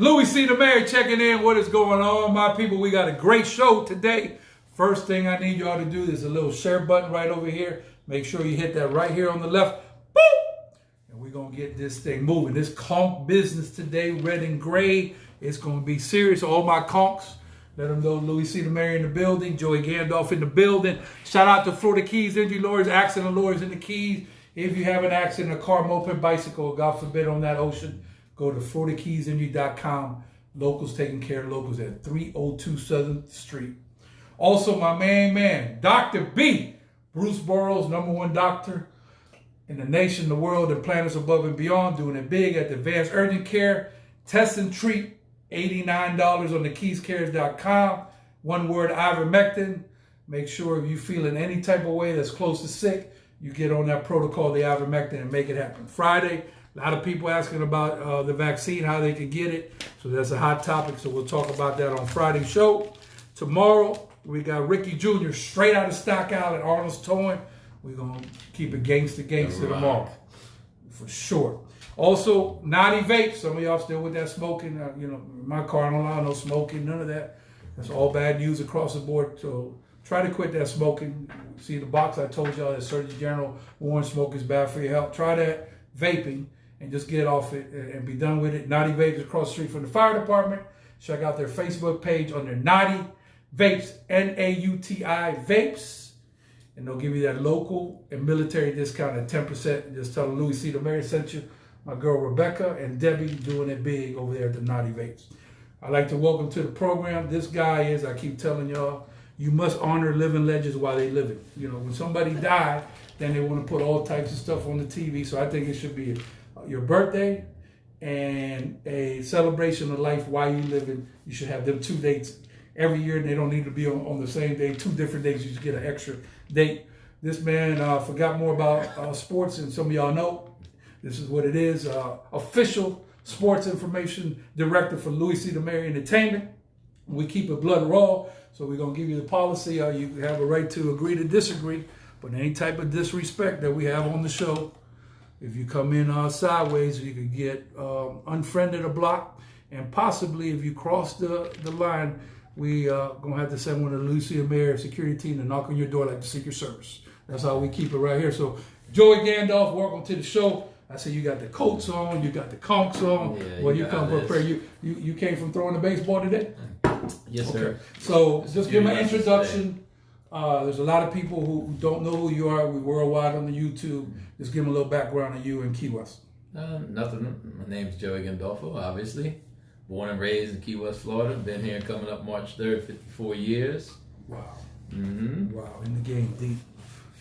Louie C. the Mayor checking in. What is going on, my people? We got a great show today. First thing I need y'all to do is a little share button right over here. Make sure you hit that right here on the left. Boop! And we're going to get this thing moving. This conch business today, red and gray, it's going to be serious. All my conchs, let them know Louie C. the Mayor in the building. Joey Gandolfo in the building. Shout out to Florida Keys Injury Lawyers, accident lawyers in the Keys. If you have an accident, a car, moped, bicycle, God forbid, on that ocean, go to FloridaKeysInjury.com. Locals taking care of locals at 302 Southern Street. Also, my main man, Dr. B, Bruce Burroughs, #1 doctor in the nation, the world, and planets above and beyond, doing it big at the Advanced Urgent Care. Test and treat, $89 on the keyscares.com. One word, ivermectin. Make sure if you feel in any type of way that's close to sick, you get on that protocol, the ivermectin, and make it happen. Friday, a lot of people asking about the vaccine, how they can get it. So that's a hot topic. So we'll talk about that on Friday's show. Tomorrow, we got Ricky Jr. straight out of Stock Island, Arnold's Towing. We're going to keep it gangster tomorrow. For sure. Also, Naughty Vape. Some of y'all still with that smoking. My car, I don't allow no smoking, none of that. That's all bad news across the board. So try to quit that smoking. See the box I told y'all that Surgeon General warned smoking is bad for your health. Try that vaping and just get off it and be done with it. Naughty Vapes is across the street from the fire department. Check out their Facebook page under Naughty Vapes, N-A-U-T-I Vapes. And they'll give you that local and military discount at 10%. Just tell them Louie C. the Mayor sent you. My girl Rebecca and Debbie doing it big over there at the Naughty Vapes. I'd like to welcome to the program. This guy is, I keep telling y'all, you must honor living legends while they live it. When somebody died, then they want to put all types of stuff on the TV. So I think it should be your birthday and a celebration of life while you living. You should have them 2 dates every year, and they don't need to be on the same day. 2 different days, you just get an extra date. This man forgot more about sports, and some of y'all know. This is what it is. Official sports information director for Louie C. the Mayor Entertainment. We keep it blood raw, so we're going to give you the policy. You have a right to agree to disagree, but any type of disrespect that we have on the show, if you come in sideways, you could get unfriended or blocked, and possibly if you cross the line, we going to have to send one of the Louie C. the Mayor security team to knock on your door like the Secret Service. That's how we keep it right here. So, Joey Gandolfo, welcome to the show. I see you got the coats on, you got the conchs on. Yeah, well, you come prepare. You came from throwing the baseball today? Yes, okay. sir. So just give me an introduction. There's a lot of people who don't know who you are. We're worldwide on the YouTube. Just give them a little background on you in Key West. Nothing. My name's Joey Gandolfo, obviously. Born and raised in Key West, Florida. Been here coming up March 3rd, 54 years. Wow. Mm-hmm. Wow, in the game deep.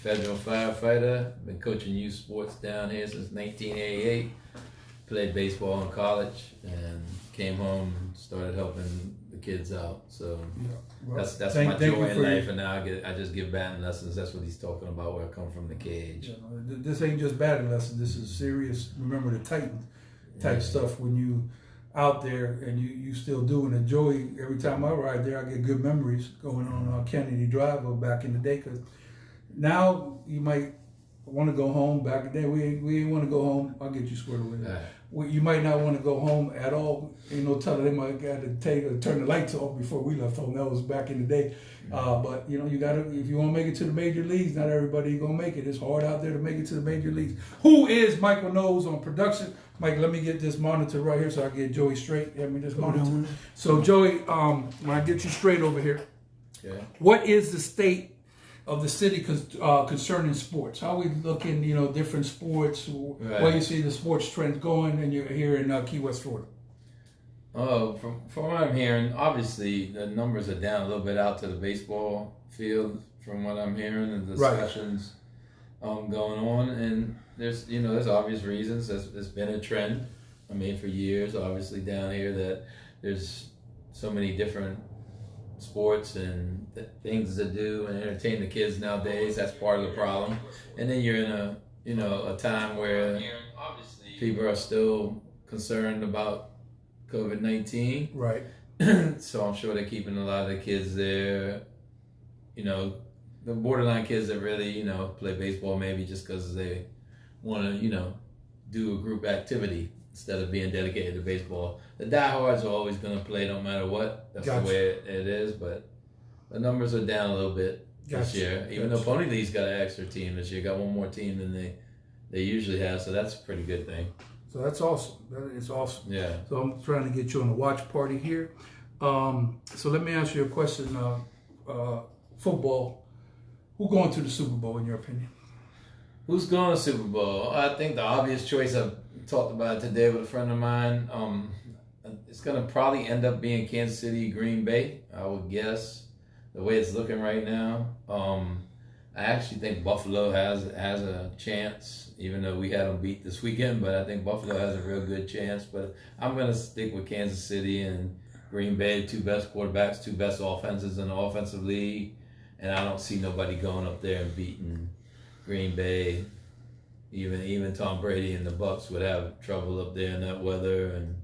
Federal firefighter. Been coaching youth sports down here since 1988. Played baseball in college and came home and started helping the kids out. So that's my joy in life. And now I just give batting lessons. That's what he's talking about, where I come from, the cage. This ain't just batting lessons. This is serious. Remember the Titan type stuff when you out there and you still doing it. Joey, every time I ride there, I get good memories going on Kennedy Drive back in the day, because now you might want to go home. Back in the day, we ain't want to go home. I'll get you squared away. You might not want to go home at all. Ain't no telling. They might got to turn the lights off before we left home. That was back in the day. But you gotta, if you want to make it to the major leagues, not everybody gonna make it. It's hard out there to make it to the major leagues. Who is Michael Knowles on production? Mike, let me get this monitor right here so I get Joey straight. Hand me this monitor. So Joey, when I get you straight over here, what is the state of the city concerning sports? How we looking, different sports, where you see the sports trends going, and you're here in Key West, Florida? Oh, from what I'm hearing, obviously the numbers are down a little bit out to the baseball field from what I'm hearing, and the discussions going on. And there's obvious reasons. There's been a trend, for years, obviously down here, that there's so many different sports and things to do and entertain the kids nowadays. That's part of the problem. And then you're in a time where people are still concerned about COVID-19. Right. So I'm sure they're keeping a lot of the kids there. The borderline kids that really, play baseball maybe just because they want to, do a group activity. instead of being dedicated to baseball. The diehards are always going to play no matter what. That's the way it is. But the numbers are down a little bit this year. Even though Pony League's got an extra team this year, got one more team than they usually have. So that's a pretty good thing. So that's awesome. That is awesome. Yeah. So I'm trying to get you on the watch party here. So let me ask you a question. Football. Who's going to the Super Bowl in your opinion? Who's going to Super Bowl? I think the obvious choice, I've talked about it today with a friend of mine. It's going to probably end up being Kansas City, Green Bay, I would guess, the way it's looking right now. I actually think Buffalo has a chance, even though we had them beat this weekend, but I think Buffalo has a real good chance. But I'm going to stick with Kansas City and Green Bay, two best quarterbacks, two best offenses in the offensive league, and I don't see nobody going up there and beating Green Bay. Even Tom Brady and the Bucs would have trouble up there in that weather, and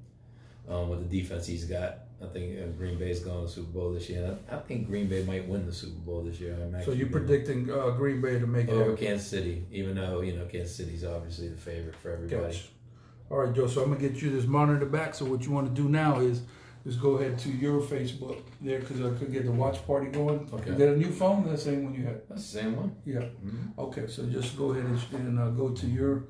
with the defense he's got. I think Green Bay's going to the Super Bowl this year. I think Green Bay might win the Super Bowl this year. So you're predicting Green Bay to make it over Kansas City, even though Kansas City's obviously the favorite for everybody. Gotcha. All right, Joe. So I'm gonna get you this monitor back. So what you want to do now is just go ahead to your Facebook there, because I could get the watch party going. Okay. You got a new phone? That's the same one you had? That's the same one. Yeah. Mm-hmm. Okay, so just go ahead and go to your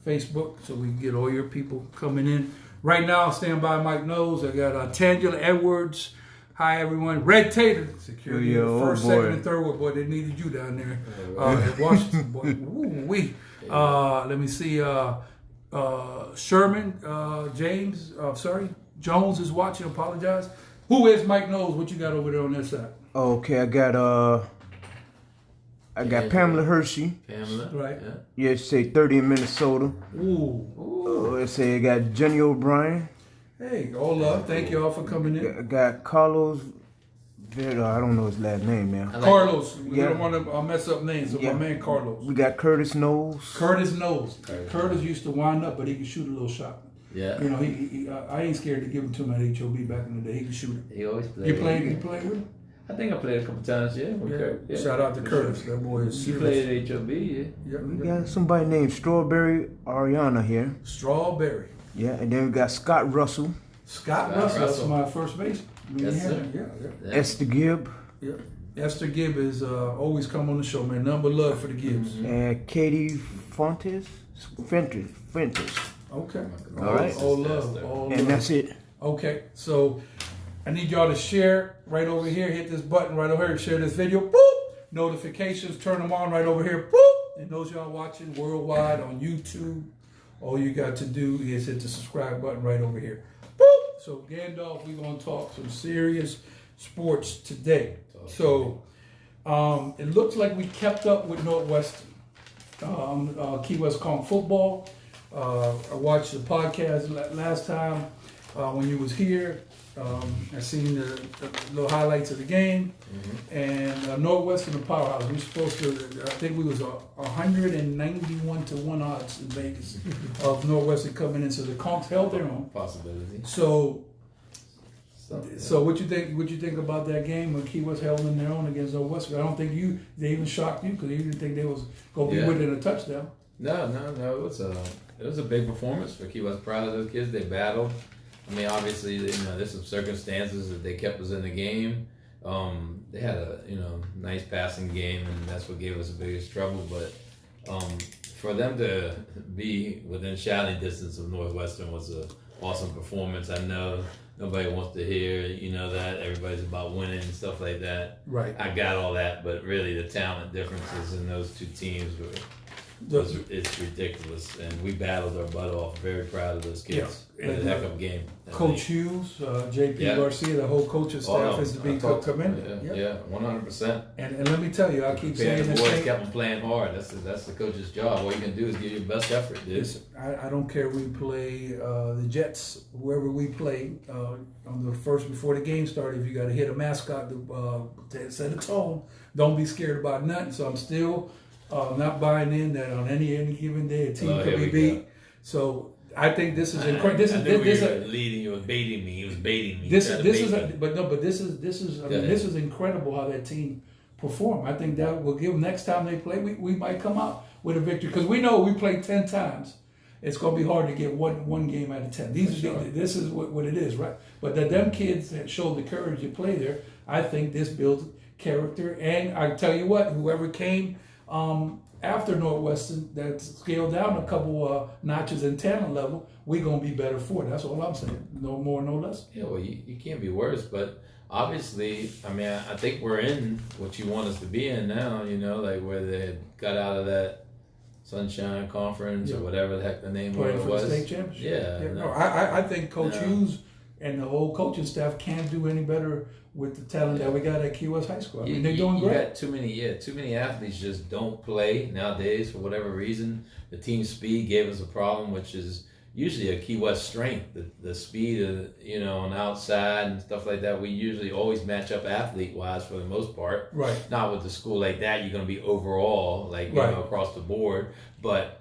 Facebook so we can get all your people coming in. Right now, stand by Mike Knowles. I got Tangela Edwards. Hi, everyone. Red Tater. Security. First, second, and third word. Boy, they needed you down there in Washington. Boy. Ooh-wee. Let me see. Sherman, James, Jones is watching. Apologize. Who is Mike Knowles? What you got over there on that side? Okay, I got Pamela Hershey. Pamela, right? Yeah, it say 30 in Minnesota. Ooh. It say I got Jenny O'Brien. Hey, all love. Thank you all for coming in. I got Carlos. I don't know his last name now. Carlos. We don't want to mess up names. So my man Carlos. We got Curtis Knowles. Curtis used to wind up, but he could shoot a little shot. Yeah. I ain't scared to give him to my HOB back in the day. He could shoot it. He always played. You played with him? I think I played a couple times, yeah. Shout out to Curtis. That boy is You serious. played at HOB, yeah. We got somebody named Strawberry Ariana here. Strawberry. Yeah, and then we got Scott Russell. Scott Russell. That's my first base. Yes, sir. Yeah. Esther Gibb. Yeah. Esther Gibb is always come on the show, man. Nothing but love for the Gibbs. Mm-hmm. And Katie Fentis. Okay. All right. All love. And that's it. Okay. So I need y'all to share right over here. Hit this button right over here. Share this video. Boop. Notifications. Turn them on right over here. Boop. And those y'all watching worldwide on YouTube, all you got to do is hit the subscribe button right over here. Boop. So Gandolfo, we're going to talk some serious sports today. So it looks like we kept up with Northwestern. Key West Con football. I watched the podcast last time when you was here. I seen the little highlights of the game, and Northwestern, the powerhouse. We supposed to. I think we was 191 to 1 odds in Vegas of Northwestern coming in. So the Conks held their own. Possibility. So what you think? What you think about that game when Key West held in their own against Northwestern? I don't think they even shocked you because you didn't think they was gonna be within a touchdown. No. It was a big performance for Key West. Proud of those kids. They battled. I mean, obviously, there's some circumstances that they kept us in the game. They had a nice passing game, and that's what gave us the biggest trouble. But for them to be within shouting distance of Northwestern was an awesome performance. I know nobody wants to hear that everybody's about winning and stuff like that. Right. I got all that, but really the talent differences in those two teams it's ridiculous, and we battled our butt off. Very proud of those kids. Yeah. Played a heck of a game. Coach Hughes, JP Garcia, the whole coaching staff is to be commended. Yeah, 100%. And let me tell you, I keep saying the this. boys kept them playing hard. That's the coach's job. All you can do is give your best effort, dude. Listen, I don't care if we play the Jets, whoever we play on the first before the game started. If you got to hit a mascot to set a tone, don't be scared about nothing. So I'm still not buying in that on any given day a team could be beat. Go. So I think this is incredible. This is leading. You was baiting me. He was baiting me. This is incredible how that team performed. I think that will give them next time they play. We might come out with a victory because we know we played 10 times it's going to be hard to get one game out of 10. This is what it is, right? But that them kids that showed the courage to play there, I think this builds character. And I tell you what, whoever came after Northwestern that scaled down a couple notches in talent level, we're going to be better for it. That's all I'm saying. No more, no less. Yeah, well, you can't be worse, but obviously, I mean, I think we're in what you want us to be in now, you know, like where they got out of that Sunshine Conference or whatever the heck the name of it was. For the state championship. Yeah. No, I think Coach Hughes and the whole coaching staff can't do any better with the talent that we got at Key West High School. I mean, they're doing great. You got too many athletes just don't play nowadays for whatever reason. The team speed gave us a problem, which is usually a Key West strength. The speed of, you know, on the outside and stuff like that. We usually always match up athlete wise for the most part. Right. Not with the school like that. You're going to be overall like you know across the board, but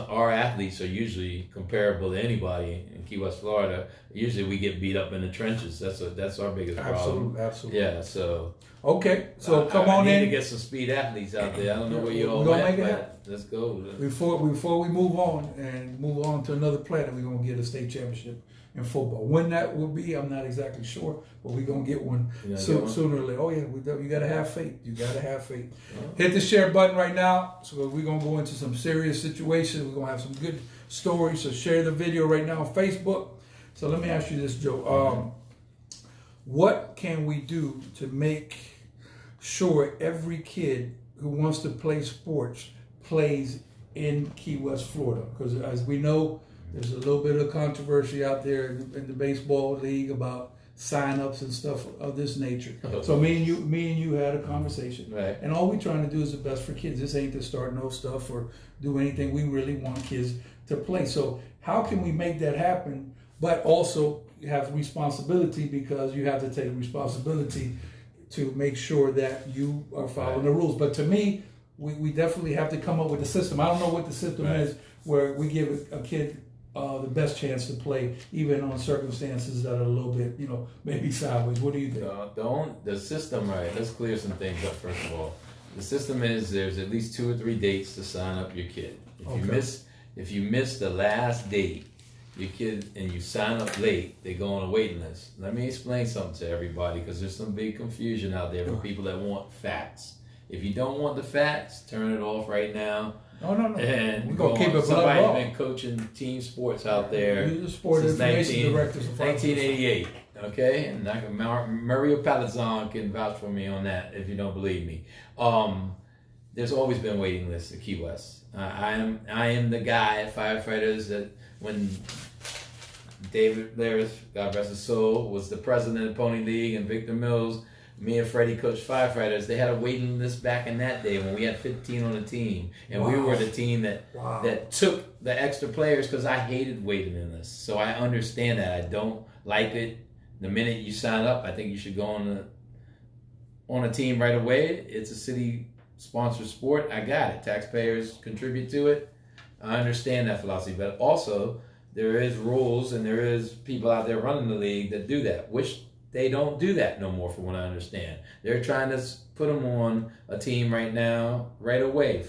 our athletes are usually comparable to anybody in Key West, Florida. Usually we get beat up in the trenches. That's our biggest problem. Absolutely. Yeah. So. Okay. So come I on need in. to get some speed athletes out there. I don't know where you all went, but let's go. Before we move on to another planet, we're gonna get a state championship in football. When that will be, I'm not exactly sure, but we're gonna get one sooner or later. Oh yeah, you gotta have faith. You gotta have faith. Hit the share button right now. So we're gonna go into some serious situations. We're gonna have some good stories. So share the video right now on Facebook. So let me ask you this, Joe. What can we do to make sure every kid who wants to play sports plays in Key West, Florida? Because as we know, there's a little bit of controversy out there in the baseball league about sign-ups and stuff of this nature. So me and you had a conversation, right? And all we're trying to do is the best for kids. This ain't to start no stuff or do anything. We really want kids to play. So how can we make that happen, but also have responsibility, because you have to take responsibility to make sure that you are following the rules. But to me, we definitely have to come up with a system. I don't know what the system is where we give a kid the best chance to play, even on circumstances that are a little bit, you know, maybe sideways. What do you think? The system, right? Let's clear some things up first of all. The system is there's at least 2 or 3 dates to sign up your kid. If you miss the last date, your kid, and you sign up late, they go on a waiting list. Let me explain something to everybody, because there's some big confusion out there for people that want facts. If you don't want the facts, turn it off right now. No. And we're going to keep it somebody's been coaching team sports out there since 1988. Okay? And Mario Palazan can vouch for me on that if you don't believe me. There's always been waiting lists at Key West. I am the guy at Firefighters that when David Laris, God rest his soul, was the president of Pony League, and Victor Mills, me and Freddie coached Firefighters. They had a waiting list back in that day when we had 15 on the team, and we were the team that took the extra players, because I hated waiting lists. So I understand that. I don't like it. The minute you sign up, I think you should go on a team right away. It's a city-sponsored sport. I got it. Taxpayers contribute to it. I understand that philosophy, but also there is rules and there is people out there running the league that do that, which they don't do that no more, from what I understand. They're trying to put them on a team right now, right away,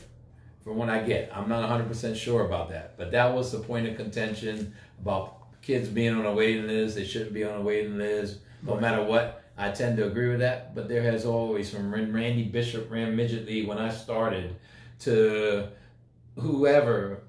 from what I get. I'm not 100% sure about that, but that was the point of contention about kids being on a waiting list. They shouldn't be on a waiting list, no matter what. I tend to agree with that, but there has always, from Randy Bishop ran Midget League when I started, to whoever,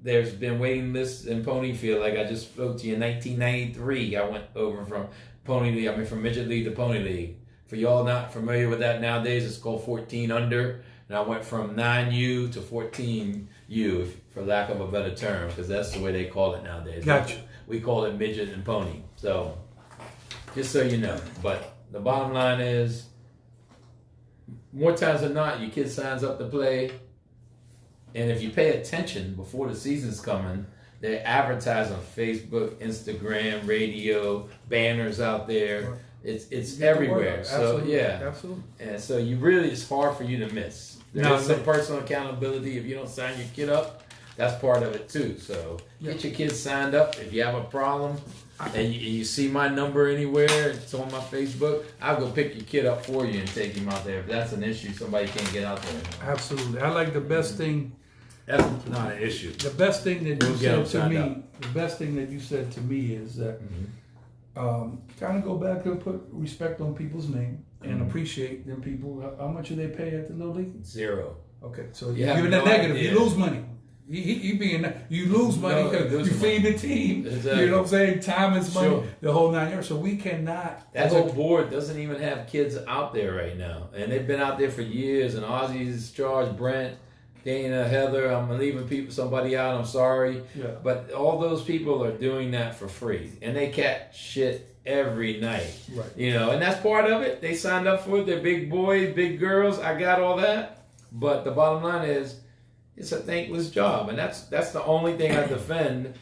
there's been waiting lists in Ponyfield. Like I just spoke to you in 1993, I went over from from Midget League to Pony League. For y'all not familiar with that nowadays, it's called 14 under, and I went from 9U to 14U, for lack of a better term, because that's the way they call it nowadays. Gotcha. We call it midget and pony. So, just so you know. But the bottom line is, more times than not, your kid signs up to play, and if you pay attention before the season's coming, they advertise on Facebook, Instagram, radio, banners out there. It's everywhere. So Absolutely. And so it's hard for you to miss. There's some personal accountability. If you don't sign your kid up, that's part of it too. So get your kids signed up. If you have a problem and you see my number anywhere, it's on my Facebook, I'll go pick your kid up for you and take him out there. If that's an issue, somebody can't get out there. Absolutely. I like the best thing That's not an issue. The best thing that you We'll get said them to signed me, the best thing that you said to me is that kind of go back and put respect on people's name and appreciate them people. How much do they pay at the Little League? 0. Okay, so You you're have in no the negative. idea. You lose money. You lose money No, because lose you feed money. the team. Exactly. You know what I'm saying? Time is money. Sure. The whole 9 years. So we cannot. That whole board doesn't even have kids out there right now. And they've been out there for years. And Ozzy's charged Brent, Dana, Heather. I'm leaving somebody out. I'm sorry. Yeah. But all those people are doing that for free. And they catch shit every night. Right. You know, and that's part of it. They signed up for it. They're big boys, big girls. I got all that. But the bottom line is, it's a thankless job. And that's the only thing I defend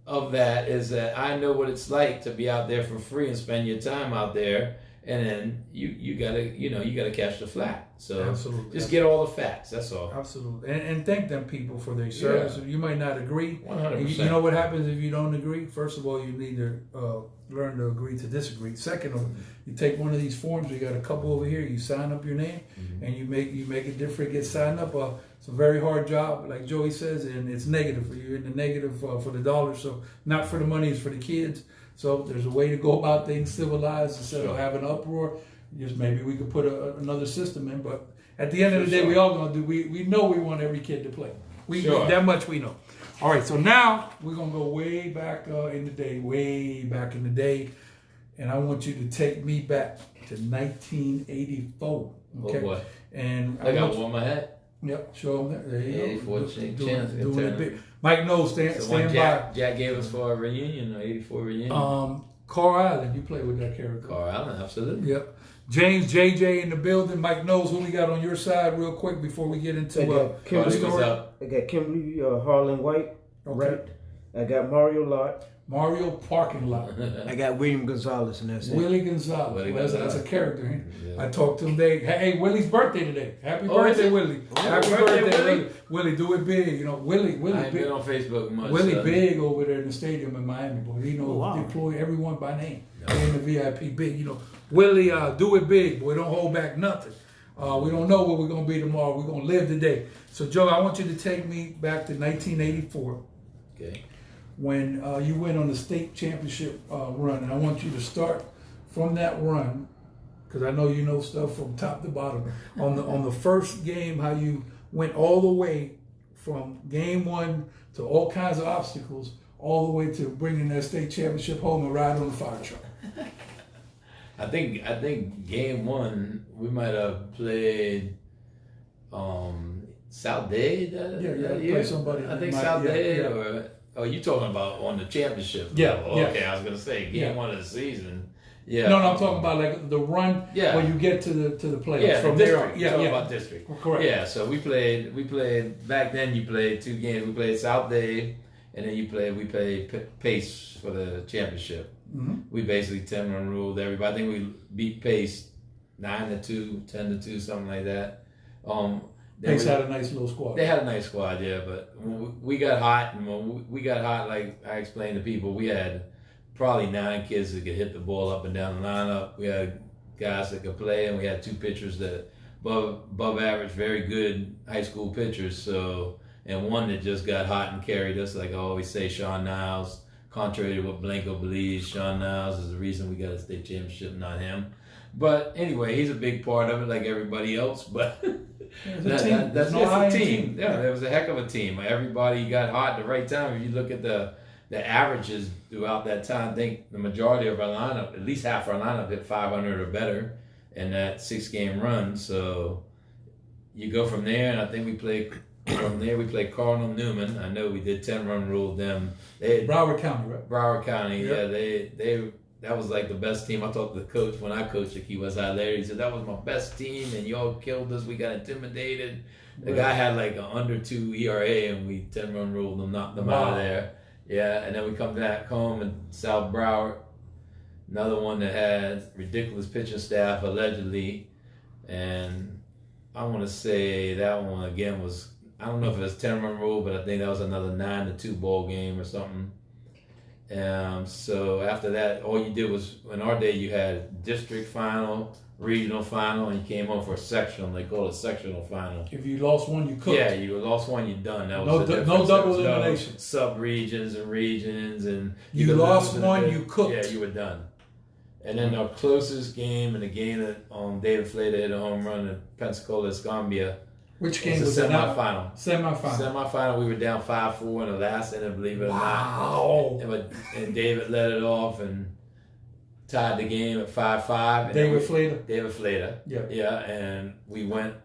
of that is that I know what it's like to be out there for free and spend your time out there, and then you gotta catch the flat. So Absolutely. just get all the facts. That's all. Absolutely. And thank them people for their service. Yeah. You might not agree. 100%. You know what happens if you don't agree? First of all, you need to learn to agree to disagree. Second, you take one of these forms. You got a couple over here. You sign up your name, and you make it different. Get signed up. It's a very hard job, like Joey says, and it's negative for you. In the negative for the dollar. So not for the money, it's for the kids. So there's a way to go about things civilized instead of having uproar. Just maybe we could put another system in, but at the end of the day, we all gonna do. We know we want every kid to play. That much we know. All right, so now we're gonna go way back in the day, and I want you to take me back to 1984. Okay, Oh boy. And I got one in my head. Yep, show them that. There you 84 go. chance. Doing it big. Mike Knowles, stand by. Jack gave us for our reunion, 84 reunion. Carl Allen, you play with that character. Carl Allen, absolutely. Yep. James JJ in the building. Mike Knowles, who we got on your side real quick before we get into Kimberly, the story. I got Kimberly Harlan White. Okay. Right. I got Mario Lott. Mario Parking Lot. I got William Gonzalez, and that's it. Willie Gonzalez. Willie Well, that's Gonzalez. a character. Ain't it? Yeah. I talked to him today. Hey, Willie's birthday today. Happy Oh, is birthday, it? Willie. Oh, Happy birthday, birthday, Willie. Willie. Willie, do it big. You know, Willie I ain't big. been on Facebook much. Willie big over there in the stadium in Miami, boy. He knows deploy everyone by name. In the VIP big, you know. Willie, do it big, boy. Don't hold back nothing. We don't know what we're gonna be tomorrow. We're gonna live today. So, Joe, I want you to take me back to 1984. Okay. When you went on the state championship run, and I want you to start from that run, because I know you know stuff from top to bottom. On the first game, how you went all the way from game one to all kinds of obstacles, all the way to bringing that state championship home and ride on the fire truck. I think game one we might have played South Day that year. Play somebody. I think South Day or you talking about on the championship level? Yeah. Okay, I was gonna say game one of the season. Yeah. No, I'm talking about like the run when you get to the playoffs. Yeah, from the there district. on. You're talking about district. Correct. Yeah, so we played back then. You played 2 games. We played South Day, and then we played Pace for the championship. Mm-hmm. We basically 10-run ruled everybody. I think we beat Pace 9-2, 10-2, something like that. Pace had a nice little squad. They had a nice squad, yeah, but when we got hot, and when we got hot, like I explained to people, we had probably 9 kids that could hit the ball up and down the lineup. We had guys that could play, and we had 2 pitchers that above average, very good high school pitchers. So, and one that just got hot and carried us, like I always say, Sean Knowles. Contrary to what Blanco believes, Sean Knowles is the reason we got a state championship, not him. But anyway, he's a big part of it, like everybody else. But that's a team. Yeah, there was a heck of a team. Everybody got hot at the right time. If you look at the averages throughout that time, I think the majority of our lineup, at least half our lineup, hit 500 or better in that 6-game run. So you go from there, and I think we played Cardinal Newman. I know we did 10-run rule them. Broward County, right? Broward County, Yep. yeah. That was like the best team. I talked to the coach when I coached at Key West High Larry. He said, that was my best team, and y'all killed us. We got intimidated. The guy had like an under 2 ERA, and we 10-run ruled them, knocked them out of there. Yeah, and then we come back home in South Broward. Another one that had ridiculous pitching staff, allegedly. And I want to say that one, again, was, I don't know if it was 10-run rule, but I think that was another 9-2 ball game or something. So after that, all you did was, in our day, you had district final, regional final, and you came home for a sectional. They call it sectional final. If you lost one, you cooked. Yeah, you lost one, you're done. That was no double elimination. Sub-regions and regions. And you lost one, you cooked. Yeah, you were done. And then our closest game, and the game that David Flater hit a home run at Pensacola, Escambia. Which game was the semifinal? Semifinal. We were down 5-4 in the last inning, believe it or not. And David let it off and tied the game at 5-5. David Flater. David Flater. Yeah. And we went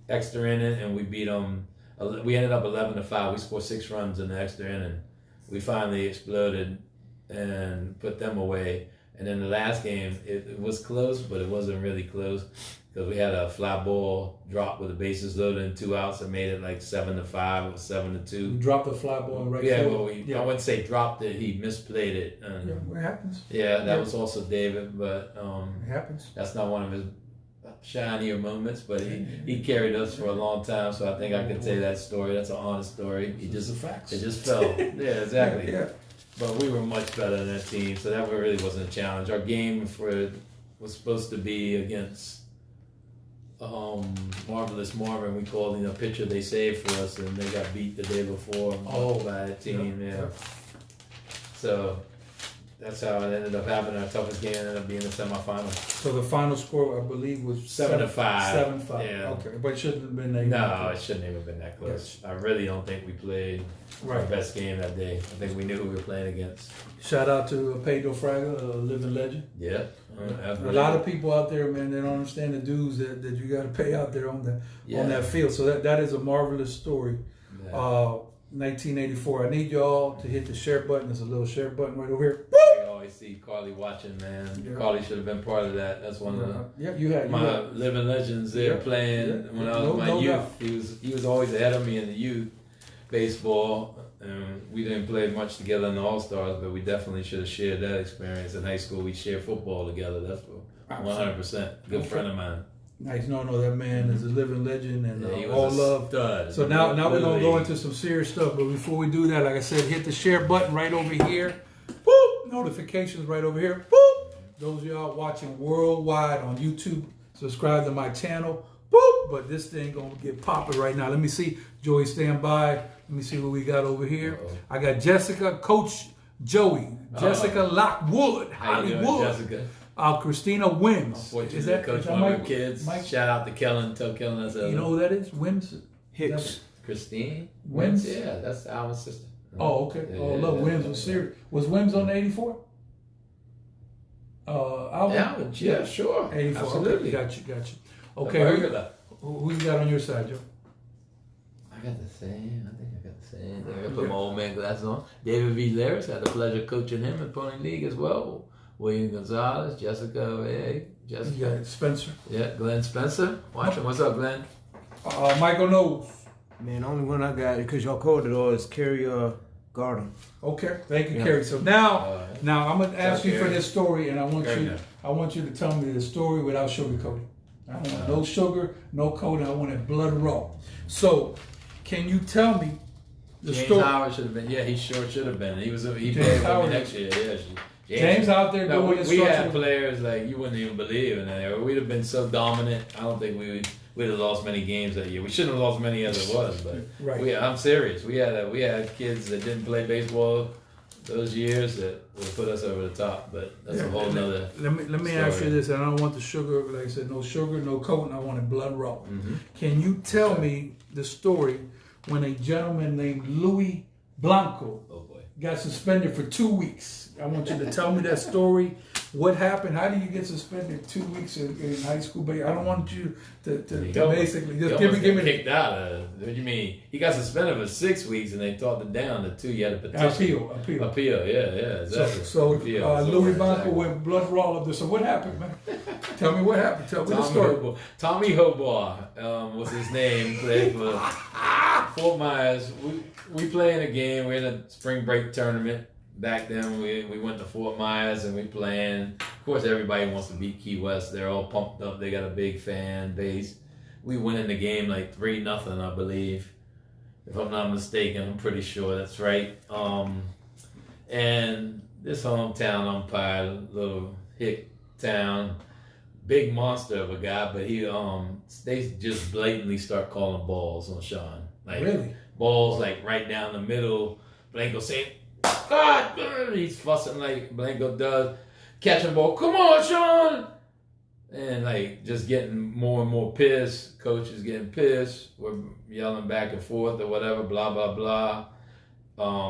extra inning, and we beat them. We ended up 11-5. We scored 6 runs in the extra inning. We finally exploded and put them away. And then the last game, it was close, but it wasn't really close because we had a fly ball drop with the bases loaded and 2 outs that made it like 7-5. It was 7-2. You dropped the fly ball in right field. Well, I wouldn't say dropped it. He misplayed it. And what happens? Yeah, that was also David, but it happens. That's not one of his shinier moments. But he carried us for a long time, so I think I can say that story. That's an honest story. Just the facts. It just fell. Yeah, exactly. Yeah. But we were much better than that team, so that really wasn't a challenge. Our game was supposed to be against Marvelous Marvin. We called him a pitcher they saved for us, and they got beat the day before by that team. Yeah. So that's how it ended up happening. Our toughest game ended up being the semifinal. So the final score, I believe, was 7-5. 7-5. Yeah. Okay, but it shouldn't have been that. No, it shouldn't have been that close. Yes. I really don't think we played our best game that day. I think we knew who we were playing against. Shout out to Pedro Fraga, a living legend. Yeah. A lot of people out there, man, they don't understand the dues that you got to pay out there on that field. So that is a marvelous story. Yeah. 1984. I need y'all to hit the share button. There's a little share button right over here. I always see Carly watching, man. Yeah. Carly should have been part of that. That's one of my living legends there playing when I was my youth. He was always ahead of me in the youth baseball. We didn't play much together in the All-Stars, but we definitely should have shared that experience. In high school, we shared football together. That's 100%. Good friend of mine. Nice. No, that man is a living legend, and all love. Stud. So now we're going to go into some serious stuff. But before we do that, like I said, hit the share button right over here. Boop! Notifications right over here. Boop! Those of y'all watching worldwide on YouTube, subscribe to my channel. Boop! But this thing going to get popping right now. Let me see. Joey, stand by. Let me see what we got over here. I got Jessica, Coach Joey, Jessica Lockwood, Hollywood. Jessica? Christina Wims. Is that coach one of my kids? Mike? Shout out to Kellen. Tell Kellen that's you know who that is? Wims? Hicks. Christine Wims? Yeah, that's Alvin's sister. Oh, okay. Look, Wims was serious. Was Wims on the 84? Alvin? Yeah, sure. 84. Absolutely. Okay, got you. Okay, who you got on your side, Joe? I got the same. I think I got the same thing. I put my old man glasses on. David V. Laris, had the pleasure of coaching him in Pony League as well. William Gonzalez, Jessica. You got Spencer. Yeah, Glenn Spencer. Watch him. What's up, Glenn? Michael Knowles. Man, the only one I got, because y'all called it all, is Kerry Garden. Okay, thank you, Kerry. So now I'm gonna ask you for this story, and I want you to tell me the story without sugarcoating. I don't want no sugar, no coating. I want it blood raw. So, can you tell me the story? James Howard should have been. Yeah, he sure should have been. He played for me next year. Yeah. James out there doing we had players like you wouldn't even believe in that. We'd have been so dominant. I don't think we'd have lost many games that year. We shouldn't have lost many as it was, but I'm serious. We had kids that didn't play baseball those years that would have put us over the top. But that's a whole nother. Let me ask you this. And I don't want the sugar. Like I said, no sugar, no coating. I want it blood raw. Mm-hmm. Can you tell me the story when a gentleman named Louie Blanco got suspended for 2 weeks? I want you to tell me that story. What happened? How did you get suspended 2 weeks in high school? But I don't want you to basically just give me kicked out. What do you mean? He got suspended for 6 weeks, and they talked it down to 2. You had a petition. Appeal. Yeah, exactly. So Louie Blanco went blood raw up there. So what happened, man? Tell me what happened. Tell me the story. Tommy Hobar was his name. Played for Fort Myers. We play in a game. We're in a spring break tournament. Back then, we went to Fort Myers and we playing. Of course, everybody wants to beat Key West. They're all pumped up. They got a big fan base. We went in the game like 3-0, I believe. If I'm not mistaken, I'm pretty sure that's right. And this hometown umpire, little hick town, big monster of a guy, but they just blatantly start calling balls on Sean. Like, really? Balls like right down the middle. Blanco saying, God, he's fussing like Blanco does. Catching ball, come on, Sean! And like just getting more and more pissed. Coach is getting pissed. We're yelling back and forth or whatever, blah, blah, blah.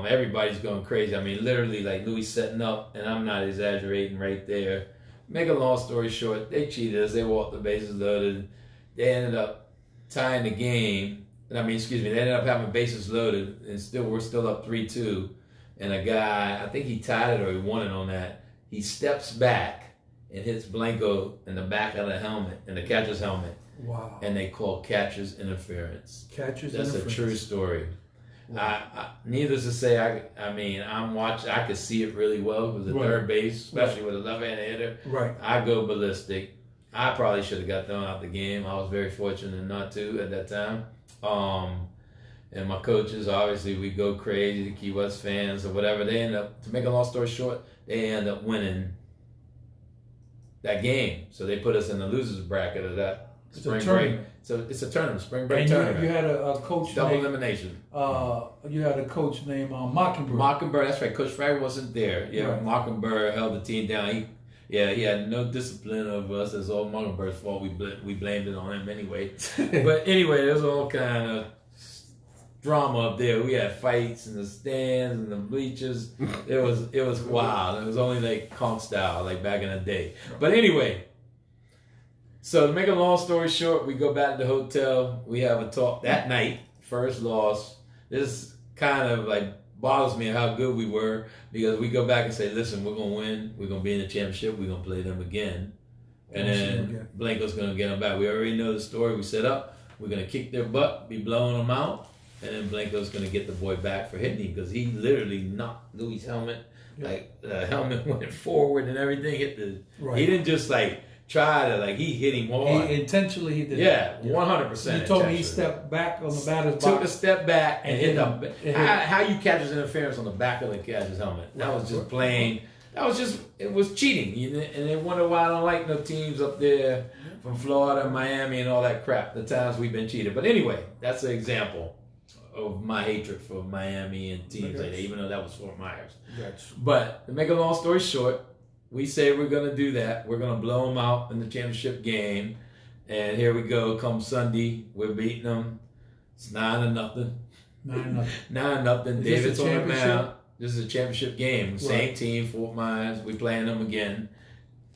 Everybody's going crazy. I mean, literally, like Louie setting up, and I'm not exaggerating right there. Make a long story short, they cheated us. They walked the bases loaded. They ended up tying the game. They ended up having bases loaded, and we're still up 3-2. And a guy, I think he tied it or he won it on that. He steps back and hits Blanco in the back of the helmet, in the catcher's helmet. Wow. And they call catcher's interference. Catcher's That's interference. a true story. Wow. Needless to say, I'm watching. I could see it really well because the third base, especially with a left-handed hitter. Right. I go ballistic. I probably should have got thrown out the game. I was very fortunate not to at that time. And my coaches, obviously, we go crazy, the Key West fans or whatever. They end up, to make a long story short, they end up winning that game. So they put us in the losers bracket of that spring break. So it's a tournament, spring break tournament. You had a coach double named, elimination. You had a coach named Mockingbird. Mockingbird, that's right. Coach Frag wasn't there. Yeah, Right. Mockingbird held the team down. He had no discipline of us. It's all Mockingbir's fault. We blamed it on him anyway. But anyway, there's all kind of drama up there. We had fights in the stands and the bleachers. It was wild. It was only like conch style, like back in the day. But anyway, so to make a long story short, we go back to the hotel. We have a talk that night. First loss. This kind of like bothers me how good we were because we go back and say, listen, we're gonna win. We're gonna be in the championship. We're gonna play them again, and then Blanco's gonna get them back. We already know the story we set up. We're gonna kick their butt, be blowing them out. And then Blanco's going to get the boy back for hitting him because he literally knocked Louie's helmet. Like, the helmet went forward and everything. Hit the. Right. He didn't just, like, try to, like, he hit him hard. Intentionally, he did. Yeah, 100%. He told me he stepped back on the batter's box. Took a step back and hit him. How you catch his interference on the back of the catcher's helmet? That was just plain. It was cheating. And they wonder why I don't like no teams up there from Florida, Miami, and all that crap. The times we've been cheated. But anyway, that's an example of my hatred for Miami and teams like that, even though that was Fort Myers. Gotcha. But to make a long story short, we say we're going to do that. We're going to blow them out in the championship game. And here we go. Come Sunday, we're beating them. It's 9-0. 9-0. David's on the mound. This is a championship game. Same team, Fort Myers. We playing them again.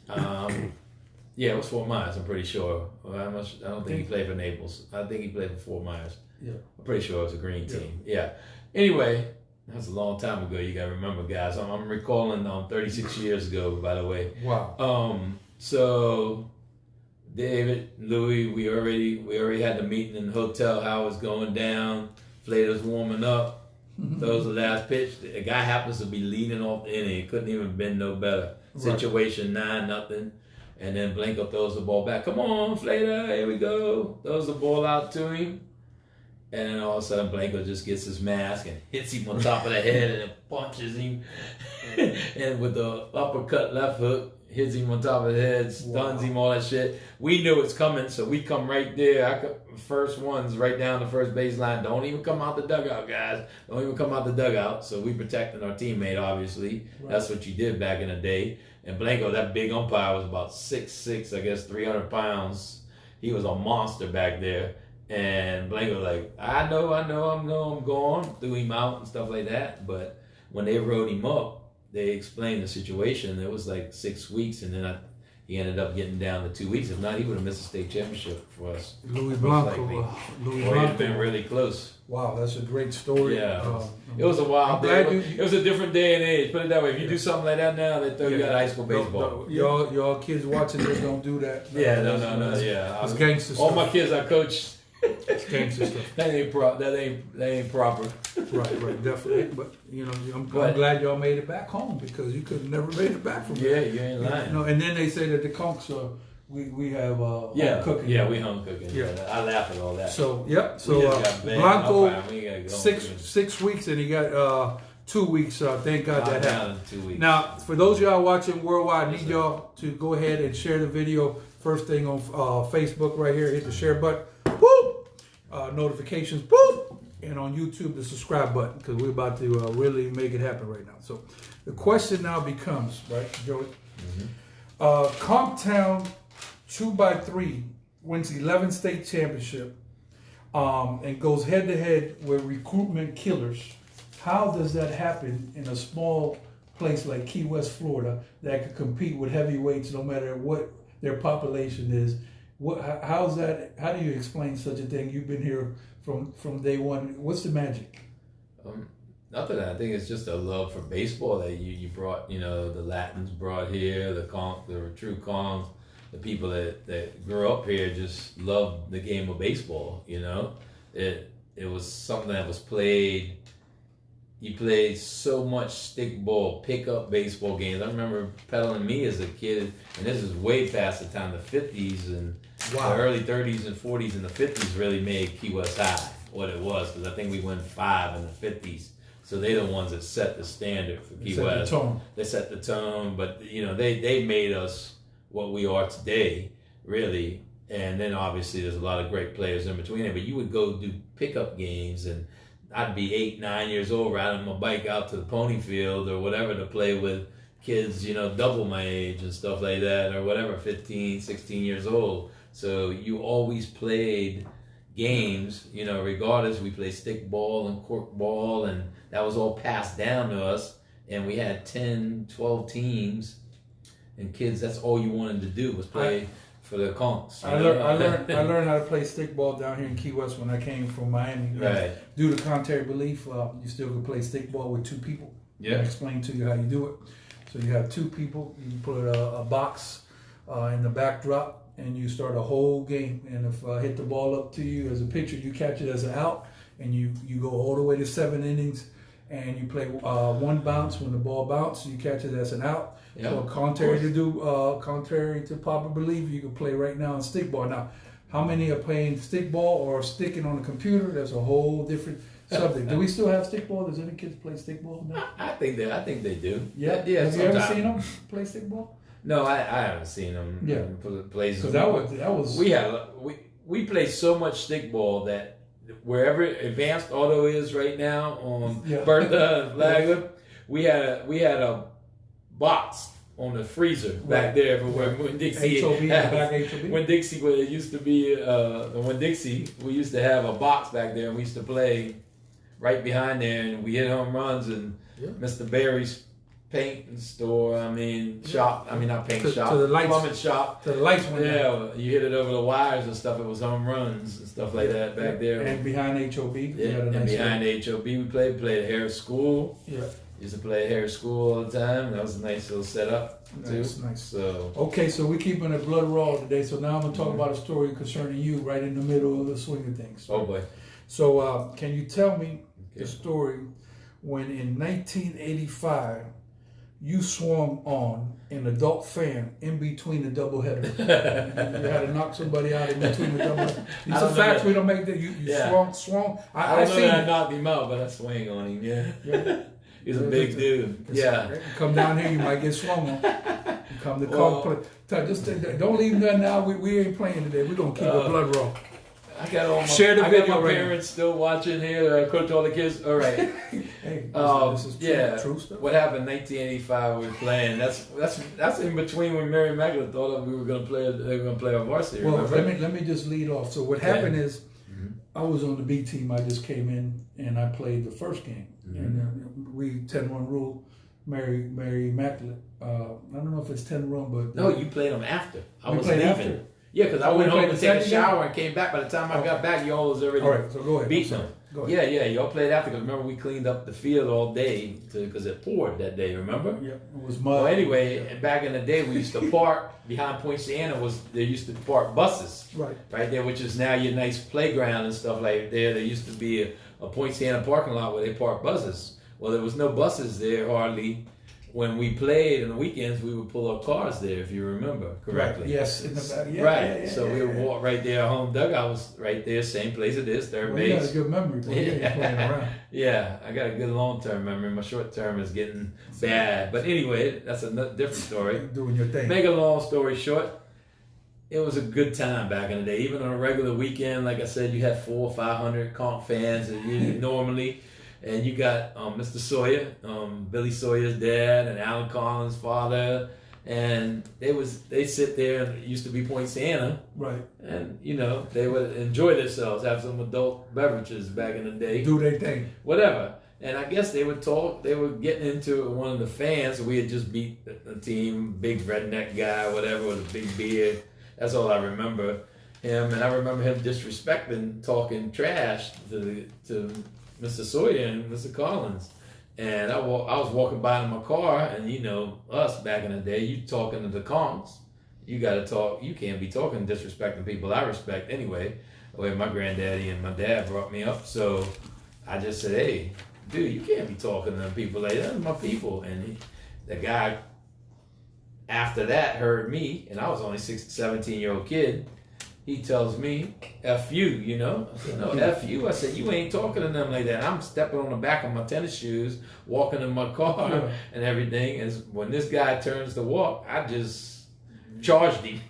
Yeah, it was Fort Myers, I'm pretty sure. Well, I don't think he played for Naples. I think he played for Fort Myers. Yeah. I'm pretty sure it was a green team. Yeah. Anyway, that's a long time ago. You got to remember, guys. I'm recalling 36 years ago, by the way. Wow. So David, Louie, we already had the meeting in the hotel, how it was going down. Flater's warming up. Throws the last pitch. The guy happens to be leading off the inning. It couldn't even been no better. Situation 9-0. And then Blanco throws the ball back. Come on, Flater, here we go. Throws the ball out to him. And then all of a sudden, Blanco just gets his mask and hits him on top of the head and it punches him. And with the uppercut left hook, hits him on top of the head, stuns him, all that shit. We knew it's coming, so we come right there. First ones right down the first baseline. Don't even come out the dugout, guys. Don't even come out the dugout. So we protecting our teammate, obviously. Right. That's what you did back in the day. And Blanco, that big umpire, was about 6'6", I guess, 300 pounds. He was a monster back there. And Blanco was like, I know, I'm gone. Threw him out and stuff like that. But when they wrote him up, they explained the situation. It was like 6 weeks, and then he ended up getting down to 2 weeks. If not, he would have missed the state championship for us. Louie Blanco. Louie Blanco. He'd have been really close. Wow, that's a great story. Yeah. It was a wild day. It was a different day and age. Put it that way. If you do something like that now, they throw you out of high school baseball. Y'all kids watching this, don't do that. No. Yeah. It's gangster stuff. All my kids I coached. It's gangster stuff. That ain't proper. Right, definitely. But I'm glad y'all made it back home because you could have never made it back from there. Yeah, you ain't lying. And then they say that the conchs are we have home cooking. Yeah, we home cooking. Yeah, I laugh at all that. So Blanco 6 weeks, and he got 2 weeks. Thank God that down happened. in 2 weeks. Now, for those of y'all watching worldwide, I need y'all to go ahead and share the video. First thing on Facebook right here, hit the share button. Boop! Notifications, boop! And on YouTube, the subscribe button, because we're about to really make it happen right now. So the question now becomes, right, Joey? Comptown 2x3 wins 11 state championship and goes head to head with recruitment killers. How does that happen in a small place like Key West, Florida, that could compete with heavyweights no matter what their population is? How's that? How do you explain such a thing? You've been here from day one. What's the magic? Nothing. I think it's just a love for baseball that you brought. You know, the Latins brought here, the true Kongs, the people that grew up here just loved the game of baseball. You know, it was something that was played. You played so much stickball, pickup baseball games. I remember peddling me as a kid, and this is way past the time. The 50s and the early 30s and 40s and the 50s really made Key West High what it was, because I think we won 5 in the 50s. So they're the ones that set the standard for Key West. They set the tone, but you know they made us what we are today, really. And then obviously there's a lot of great players in between it. But you would go do pickup games, and I'd be 8, 9 years old riding my bike out to the pony field or whatever to play with kids, you know, double my age and stuff like that, or whatever, 15, 16 years old. So you always played games, you know, regardless. We played stick ball and cork ball, and that was all passed down to us. And we had 10, 12 teams, and kids, that's all you wanted to do was play for the Kongs. I learned how to play stickball down here in Key West when I came from Miami. Right. Due to contrary belief, you still can play stickball with 2 people. Yeah. I explain to you how you do it. So you have 2 people. You put a box in the backdrop, and you start a whole game. And if I hit the ball up to you as a pitcher, you catch it as an out, and you go all the way to 7 innings, and you play 1 bounce. When the ball bounces, you catch it as an out. Yeah, so contrary to popular belief, you can play right now in stickball. Now, how many are playing stickball or sticking on the computer? That's a whole different subject. Do we still have stickball? Does any kids play stickball now? I think they do. Yeah. Yeah. Have you ever seen them play stickball? No, I haven't seen them. Yeah. Plays. So that was. We play so much stickball that wherever Advanced Auto is right now on Bertha and Flagler, we had a box on the freezer back there for when Dixie when Dixie it used to be when Dixie, we used to have a box back there, and we used to play right behind there, and we hit home runs, and Mr. Barry's paint store, not paint shop, to the lights, plumbing shop. To the lights went down. You hit it over the wires and stuff. It was home runs and stuff like that back there. And behind HOB. And behind HOB we played at Harris School. Yeah. Used to play at Harris School all the time. That was a nice little setup too. Nice. So okay, so we're keeping it blood raw today. So now I'm gonna talk about a story concerning you right in the middle of the swing of things. Oh boy. So can you tell me the story when in 1985 you swung on an adult fan in between the doubleheader? You had to knock somebody out in between the doubleheader. These are facts we don't make. That you swung. I don't know that I knocked him out, but I swung on him. Yeah. He's a big dude. Yeah. Come down here, you might get swung on. You come to play. Just don't leave nothing now. We ain't playing today. We're gonna keep it blood raw. I got all my, share the video. I got my parents still watching here. I coach all the kids. All right. Hey, this is true stuff. What happened in 1985? We were playing. That's in between when Mary Magdalene thought that we were going to play. They were going to play on varsity. Well, let me just lead off. So what happened is, I was on the B team. I just came in and I played the first game. And we 10-1 rule. Mary Immaculate. I don't know if it's 10-1, but no, you played them after. I was leaving. After. Yeah, because I went home to take a shower and came back. By the time I got back, y'all was already so go ahead. beating them. Yeah, y'all played after. Because remember, we cleaned up the field all day because it poured that day. Remember? Yeah, it was mud. Well, anyway, back in the day, we used to park behind Point Siena. They used to park buses right there, which is now your nice playground and stuff like there. There used to be a Point Siena parking lot where they park buses. Well, there was no buses there hardly when we played on the weekends, we would pull our cars there, if you remember correctly. Right. Yes, in the back. Yeah, right. Yeah, so we would walk right there. Our home dugout was right there, same place it is, third base. You got a good memory, boy. You ain't playing around. Yeah, I got a good long-term memory. My short-term is getting bad. But anyway, that's a different story. Doing your thing. Make a long story short, it was a good time back in the day. Even on a regular weekend, like I said, you had 400 or 500 comp fans and you normally. And you got Mr. Sawyer, Billy Sawyer's dad, and Alan Collins' father, and they sit there and it used to be Point Santa, right? And they would enjoy themselves, have some adult beverages back in the day, do their thing, whatever. And I guess they would talk. They were getting into one of the fans. We had just beat the team, big redneck guy, whatever, with a big beard. That's all I remember him, and I remember him disrespecting, talking trash to Mr. Sawyer and Mr. Collins. And I was walking by in my car, and us back in the day, you talking to the conks, you got to talk. You can't be talking disrespecting people I respect anyway. The way my granddaddy and my dad brought me up, so I just said, "Hey, dude, you can't be talking to them people like that. Those are my people." And the guy after that heard me, and I was only 17-year-old kid. He tells me, F you, I said, no, F you. I said, you ain't talking to them like that. I'm stepping on the back of my tennis shoes, walking in my car and everything. And when this guy turns to walk, I just charged him.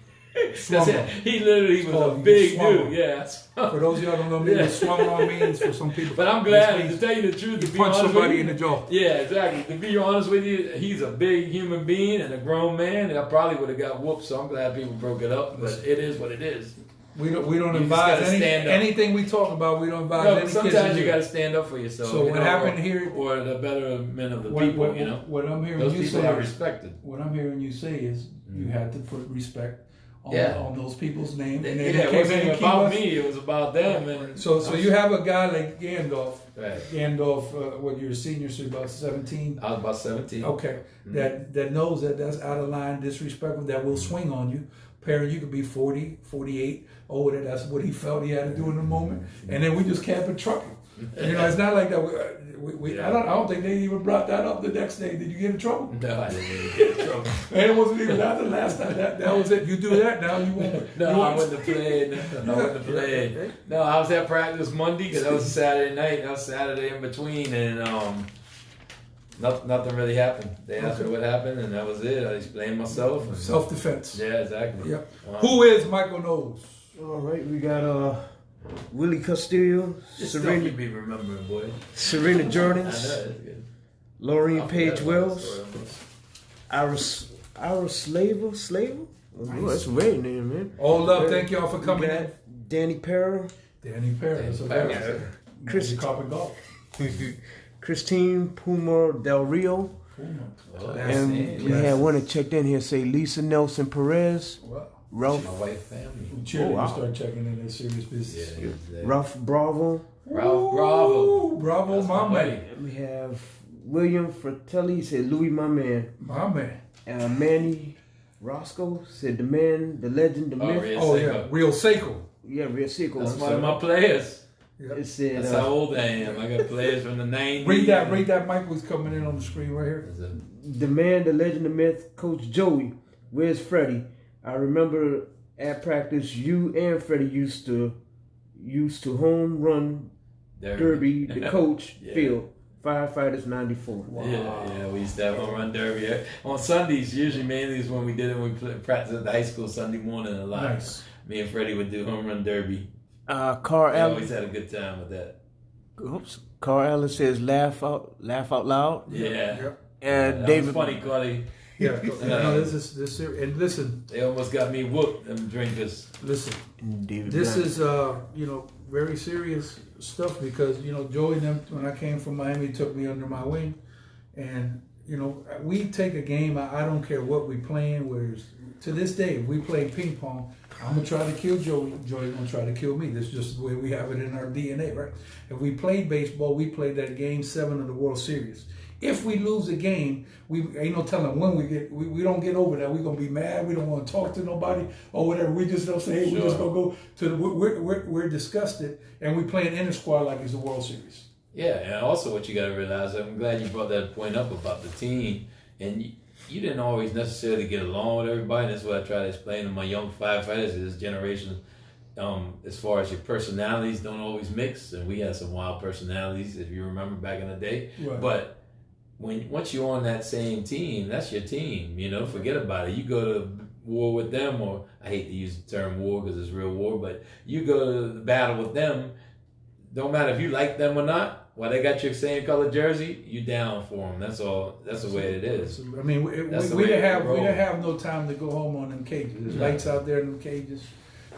He literally was a big dude. Yeah. For those of y'all don't know me, what swung on means for some people. But I'm glad, to tell you the truth, to be honest with you, punch somebody in the jaw. Yeah, exactly. To be honest with you, he's a big human being and a grown man, and I probably would have got whooped, so I'm glad people broke it up. But it is what it is. We don't advise anything we talk about. We don't advise any kids. Sometimes you got to stand up for yourself. So what happened here, or the betterment of the people, What I'm hearing those you people say, are respected. What I'm hearing you say is you had to put respect on those people's names. And it wasn't about me; it was about them. And so you have a guy like Gandolfo. Right. Gandolfo, when you're a senior, so about 17. I was about 17. Okay, that knows that's out of line, disrespectful, that will swing on you. Parent, you could be 40, 48, older. That's what he felt he had to do in the moment, and then we just kept it trucking. It's not like that. I don't think they even brought that up the next day. Did you get in trouble? No, I didn't even get in trouble. And it wasn't even that the last time. That was it. You do that now. You won't. No, I wouldn't have played. I wouldn't have played. No, I was at practice Monday because that was a Saturday night. That was Saturday in between, and nothing really happened. They asked me what happened, and that was it. I explained myself. Self-defense. Yeah, exactly. Yep. Who is Miachael Knowles? All right, we got Willie Castillo, Serena, be remembering, boy. Serena Jordans, I know, that's good. Laureen Page Wells, Iris Slaver. Oh, that's a great name, man. All love. Thank y'all for coming in. Danny Perra. Christine Puma Del Rio. And we had one that checked in here say Lisa Nelson Perez. Wow. Ralph. My wife family. You start checking in that serious business. Yeah, Ralph Bravo. Bravo, my man. We have William Fratelli said Louie, my man. My man. Manny Roscoe said the man, the legend, the myth. Real Seiko. Yeah, Real Seiko. That's one of my players. Yep. It said, that's how old I am. I got players from the 90s. Read that. Mike was coming in on the screen right here. The man, the legend, the myth, Coach Joey. Where's Freddie? I remember at practice, you and Freddie used to home run derby the coach field. Firefighters 94. Wow. Yeah, we used to have home run derby on Sundays. Usually, mainly is when we did it. When we practiced at the high school Sunday morning a lot. Nice. Me and Freddie would do home run derby. Carl Allen always had a good time with that. Oops. Carl Allen says laugh out loud. Yeah. And David, funny, Carly. Yeah. This is and listen. They almost got me whooped. Them drinkers. Listen. This is very serious stuff because Joey and them, when I came from Miami, took me under my wing, and we take a game. I don't care what we playing. Whereas to this day, if we play ping pong, I'm gonna try to kill Joey. Joey's gonna try to kill me. That's just the way we have it in our DNA, right? If we played baseball, we played that game 7 of the World Series. If we lose a game, we ain't no telling when we don't get over that. We're gonna be mad. We don't want to talk to nobody or whatever. We just don't say, hey, we're just gonna go to the. We're disgusted, and we play an inter squad like it's a World Series. Yeah, and also what you got to realize, I'm glad you brought that point up about the team. and you didn't always necessarily get along with everybody. That's what I try to explain to my young firefighters. This generation, as far as your personalities don't always mix, and we had some wild personalities, if you remember back in the day. Right. But once you're on that same team, that's your team. Forget about it. You go to war with them, or I hate to use the term war because it's real war, but you go to the battle with them. Don't matter if you like them or not. While they got your same color jersey, you down for them. That's all. That's the way it is. I mean, we didn't have no time to go home on them cages. There's lights out there in them cages.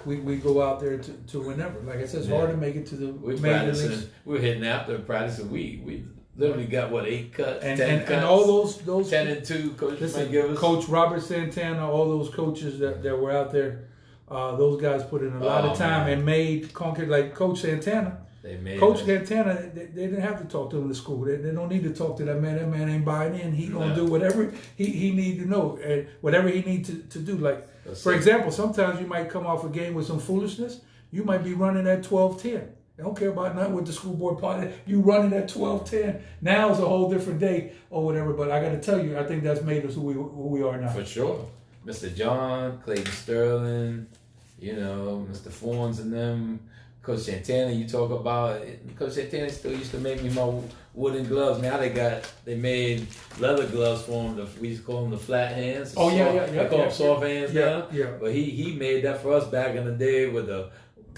We go out there to whenever. Like I said, it's hard to make it to the major leagues. We're hitting after practice, and we literally got 8 cuts, 10 cuts, and all those 10-2 coaches might give us. Coach Robert Santana, all those coaches that were out there, those guys put in a lot of time and made conquered like Coach Santana. Coach Santana, they didn't have to talk to him in school. They don't need to talk to that man. That man ain't buying in. He gonna do whatever he need to know and whatever he need to do. Like for example, sometimes you might come off a game with some foolishness. You might be running at 12-10. They don't care about nothing with the school board party. You running at 12-10. Now is a whole different day or whatever. But I got to tell you, I think that's made us who we are now. For sure, Mr. John, Clayton Sterling, Mr. Fawns and them. Coach Santana, you talk about Coach Santana still used to make me my wooden gloves. Now they made leather gloves for him. We used to call them the flat hands. Oh yeah. I call them soft hands now. Yeah. But he made that for us back in the day with it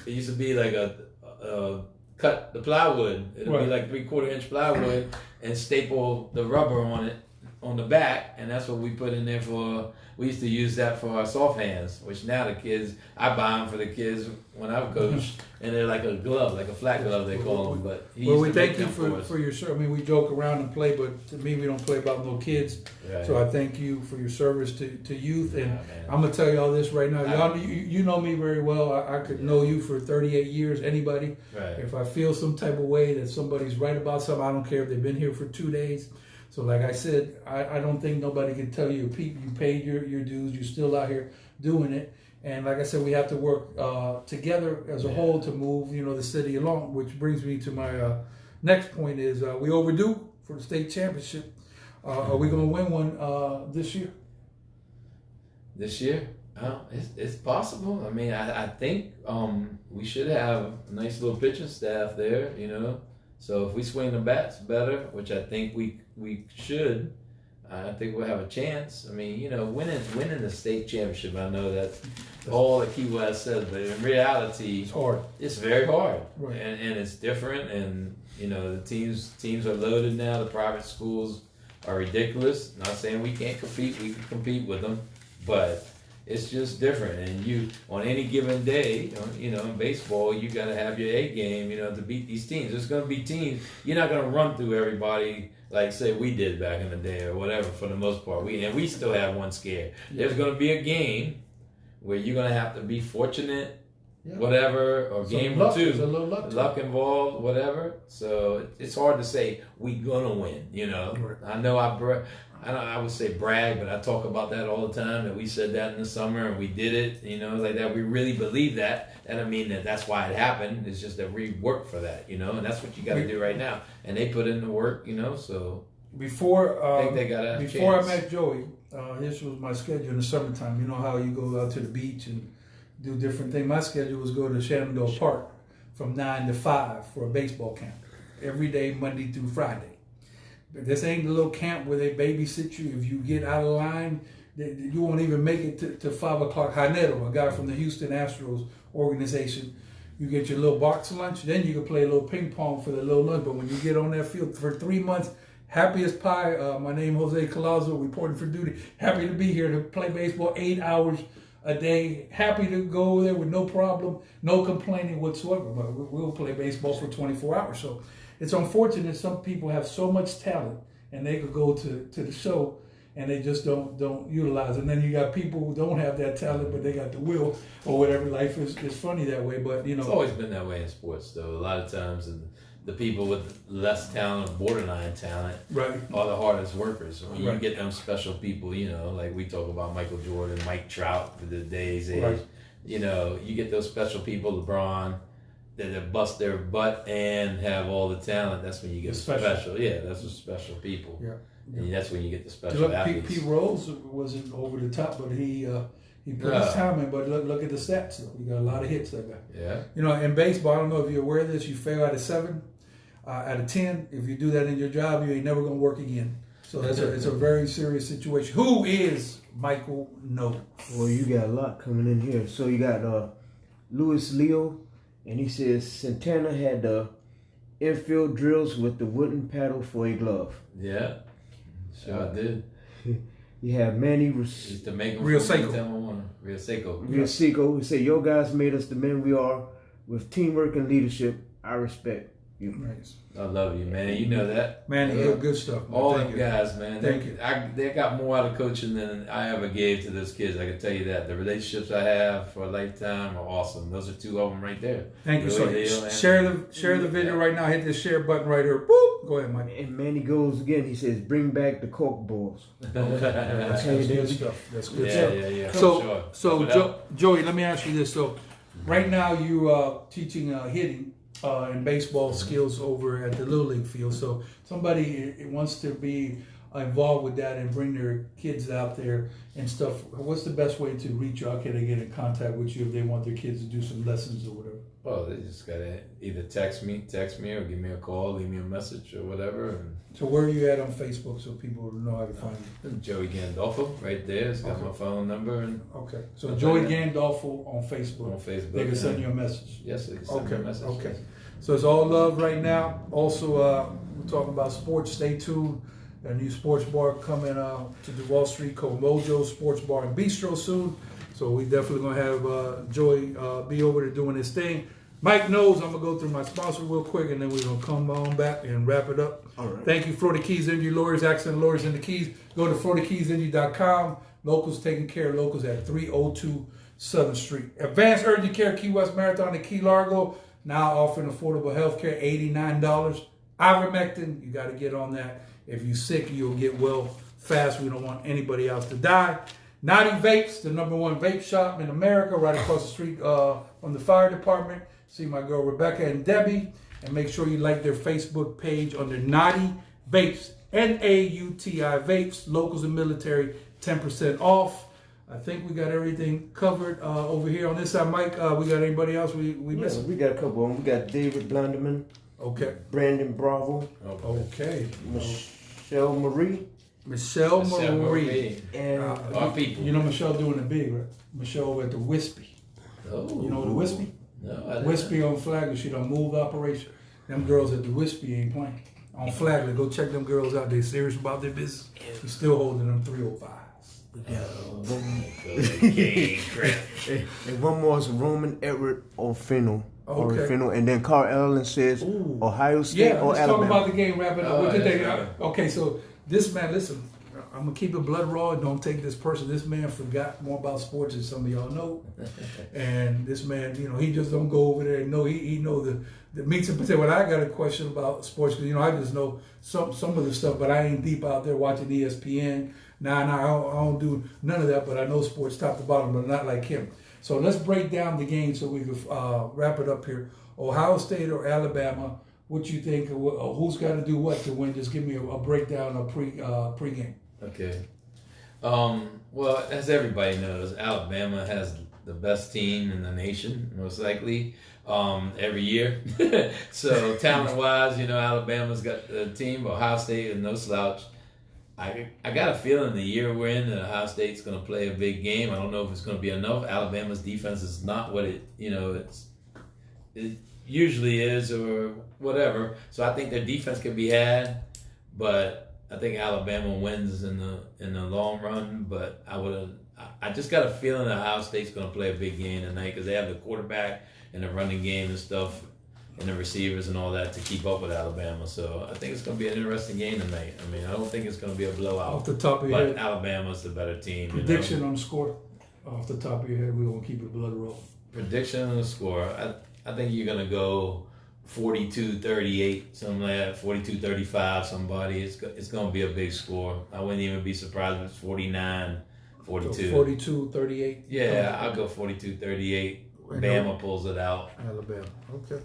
used to be like a cut the plywood. It'd be like 3/4 inch plywood and staple the rubber on it on the back, and that's what we put in there for. We used to use that for our soft hands, which now the kids, I buy them for the kids when I've coached, and they're like a glove, like a flat glove they call them. But we thank you for your service. I mean, we joke around and play, but to me, we don't play about no kids. Right. So I thank you for your service to youth, and I'm gonna tell you all this right now. Y'all, you know me very well. I could know you for 38 years. Anybody, if I feel some type of way that somebody's right about something, I don't care if they've been here for 2 days. So like I said, I don't think nobody can tell you, Pete, you paid your dues, you're still out here doing it. And like I said, we have to work together as a whole to move, the city along, which brings me to my next point is we overdue for the state championship. Are we going to win one this year? This year? It's possible. I mean, I think we should have a nice little pitching staff there, So if we swing the bats better, which I think we should, I think we'll have a chance. I mean, winning the state championship, I know that's all that Key West says, but in reality, it's hard. It's very hard, right. and it's different. And the teams are loaded now. The private schools are ridiculous. Not saying we can't compete. We can compete with them, but it's just different. And you, on any given day, in baseball, you got to have your A game, to beat these teams. There's going to be teams. You're not going to run through everybody like, say, we did back in the day or whatever, for the most part. We still have one scare. There's going to be a game where you're going to have to be fortunate, whatever, or game or two. There's a little luck involved, whatever. So it's hard to say we're going to win, Right. I know I would say brag, but I talk about that all the time, that we said that in the summer and we did it, like that. We really believe that. That doesn't mean that that's why it happened. It's just that we worked for that, and that's what you got to do right now. And they put in the work, so before I think they got a before chance. I met Joey, this was my schedule in the summertime. You know how you go out to the beach and do different things. My schedule was go to Shenandoah Park from 9 to 5 for a baseball camp every day, Monday through Friday. But this ain't the little camp where they babysit you. If you get out of line, you won't even make it to 5 o'clock. Hanero, a guy from the Houston Astros organization, you get your little box lunch, then you can play a little ping pong for the little lunch. But when you get on that field for 3 months, happy as pie. My name is Jose Colazo, reporting for duty. Happy to be here to play baseball 8 hours a day. Happy to go there with no problem, no complaining whatsoever. But we'll play baseball for 24 hours. So it's unfortunate some people have so much talent and they could go to the show and they just don't utilize it. And then you got people who don't have that talent, but they got the will or whatever. Life is funny that way, but It's always been that way in sports, though. A lot of times the people with less talent, borderline talent, right, are the hardest workers. When you get them special people, like we talk about Michael Jordan, Mike Trout for the day's age, right. You get those special people, LeBron, that bust their butt and have all the talent. That's when you get special. Yeah, that's what special people. Yeah. And that's when you get the special athletes. Pete Rose wasn't over the top, but he put his time in. But look at the stats, though. He got a lot of hits, that guy. Yeah. You know, in baseball, I don't know if you're aware of this, you fail out of 7, out of 10. If you do that in your job, you ain't never going to work again. So it's a very serious situation. Who is Miachael Knowles? Well, you got a lot coming in here. So you got Louis Leo, and he says Santana had the infield drills with the wooden paddle for a glove. Yeah, sure I did. You have Manny used to make Real Seiko. He said, "Your guys made us the men we are with teamwork and leadership. I respect you." Nice. I love you, man. You know that. Man, good stuff. Man. All them guys, man. Thank you. They got more out of coaching than I ever gave to those kids. I can tell you that. The relationships I have for a lifetime are awesome. Those are 2 of them right there. Thank you. So share the video right now. Hit this share button right here. Boop. Go ahead, Mike. And Manny goes again. He says, "Bring back the Coke balls." That's good stuff. That's good stuff. Yeah. So Joey, let me ask you this. So right now you teaching hitting and baseball skills over at the Little League field. So somebody wants to be involved with that and bring their kids out there and stuff. What's the best way to reach you? How can they get in contact with you if they want their kids to do some lessons or whatever? Well, they just gotta either text me or give me a call, leave me a message or whatever. So where are you at on Facebook so people know how to find you? Joey Gandolfo, right there. It's got my phone number. Okay. So Joey Gandolfo on Facebook. They can send you a message. Yes, they can send me a message. Okay. So it's all love right now. Also, we're talking about sports. Stay tuned. A new sports bar coming to the Wall Street called Mojo Sports Bar and Bistro soon. So we definitely going to have Joey be over there doing his thing. Mike knows I'm going to go through my sponsor real quick, and then we're going to come on back and wrap it up. All right. Thank you, Florida Keys Energy Lawyers, Accent Lawyers in the Keys. Go to FloridaKeysEnergy.com. Locals taking care of locals at 302 Southern Street. Advanced Urgent Care Key West Marathon in Key Largo, now offering affordable health care, $89. Ivermectin, you got to get on that. If you're sick, you'll get well fast. We don't want anybody else to die. Naughty Vapes, the #1 vape shop in America, right across the street from the fire department. See my girl Rebecca and Debbie. And make sure you like their Facebook page under Naughty Vapes, Nauti Vapes, locals and military, 10% off. I think we got everything covered over here on this side. Mike, we got anybody else we missing? We got a couple of them. We got David Blinderman. Okay. Brandon Bravo. Okay. Michelle Marie. Michelle Marie. And our people. You know Michelle doing the big, right? Michelle over at the Wispy. Oh. You know the Wispy? No, I didn't. Wispy on Flagler. She done moved operation. Them girls at the Wispy ain't playing. On Flagler, go check them girls out. They serious about their business. She's still holding them 305s. And one more is Roman Edward Orfino. Okay. And then Carl Allen says Ohio State or let's Alabama. talk about the game, wrapping up. What you think? Right. Okay, so this man, listen, I'm going to keep it blood raw. Don't take this person. This man forgot more about sports than some of y'all know. And this man, he just don't go over there and know. He know the meats and potatoes. When I got a question about sports, because, I just know some of the stuff, but I ain't deep out there watching ESPN. Nah, I don't do none of that, but I know sports top to bottom, but not like him. So let's break down the game so we can wrap it up here. Ohio State or Alabama, what you think? Who's got to do what to win? Just give me a breakdown of pre-game. Okay. Well, as everybody knows, Alabama has the best team in the nation, most likely, every year. So talent-wise, Alabama's got the team. Ohio State is no slouch. I got a feeling the year we're in that Ohio State's going to play a big game. I don't know if it's going to be enough. Alabama's defense is not what it usually is or whatever. So I think their defense can be had, but I think Alabama wins in the long run. But I just got a feeling that Ohio State's going to play a big game tonight because they have the quarterback and the running game and stuff, and the receivers and all that to keep up with Alabama. So I think it's going to be an interesting game tonight. I mean, I don't think it's going to be a blowout. Off the top of your head, Alabama's the better team. Prediction on the score? Off the top of your head, we're going to keep it blood roll. Prediction on the score. I think you're going to go 42-38, something like that, 42-35, somebody. It's going to be a big score. I wouldn't even be surprised if it's 49-42. So 42-38? Yeah, I'll go 42-38. Bama pulls it out. Alabama. Okay.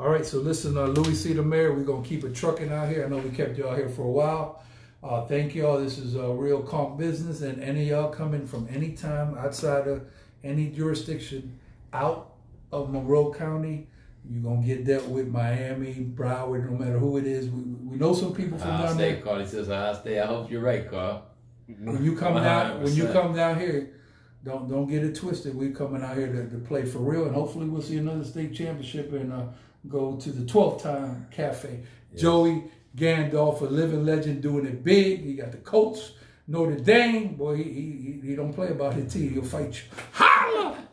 All right, so listen, Louie C. the Mayor, we're going to keep it trucking out here. I know we kept y'all here for a while. Thank y'all. This is a real comp business, and any of y'all coming from any time outside of any jurisdiction out of Monroe County, you're going to get dealt with Miami, Broward, no matter who it is. We know some people from down there. Carl. He says, I'll stay. I hope you're right, Carl. When you come down here, don't get it twisted. We're coming out here to play for real, and hopefully we'll see another state championship and go to the 12th time cafe. Yes. Joey Gandolfo, a living legend, doing it big. He got the Colts, Notre Dame. Boy, he don't play about his team. He'll fight you. Holla!